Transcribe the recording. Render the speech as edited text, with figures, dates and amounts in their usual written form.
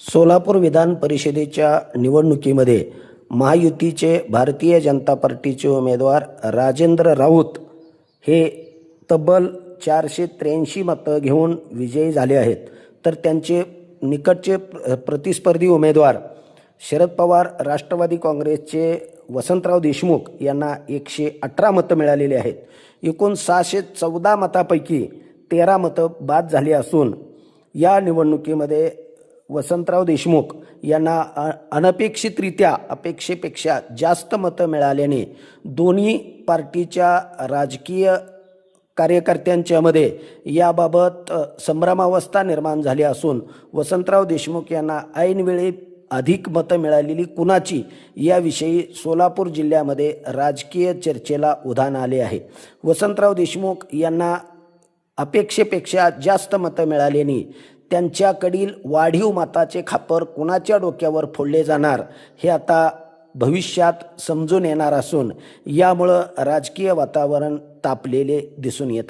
सोलापूर विधान परिषदेच्या निवडणुकीमध्ये महायुतीचे भारतीय जनता पार्टीचे उमेदवार राजेंद्र राऊत हे तब्बल 483 मतं घेऊन विजयी झाले आहेत. तर त्यांचे निकटचे प्रतिस्पर्धी उमेदवार शरद पवार राष्ट्रवादी काँग्रेसचे वसंतराव देशमुख यांना 118 मतं मिळालेली आहेत. एकूण 614 मतापैकी 13 मतं बाद झाली असून या निवडणुकीमध्ये वसंतराव देशमुख यांना अनपेक्षितरित्या अपेक्षेपेक्षा जास्त मतं मिळाल्याने दोन्ही पार्टीच्या राजकीय कार्यकर्त्यांच्यामध्ये याबाबत संभ्रमावस्था निर्माण झाली असून वसंतराव देशमुख यांना ऐनवेळी अधिक मतं मिळालेली कुणाची याविषयी सोलापूर जिल्ह्यामध्ये राजकीय चर्चेला उधाण आले आहे. वसंतराव देशमुख यांना अपेक्षेपेक्षा जास्त मतं मिळाल्याने त्यांच्याकडील वाढीव मताचे खापर कुणाच्या डोक्यावर फोडले जाणार हे आता भविष्यात समजून येणार असून यामुळं राजकीय वातावरण तापलेले दिसून येतात.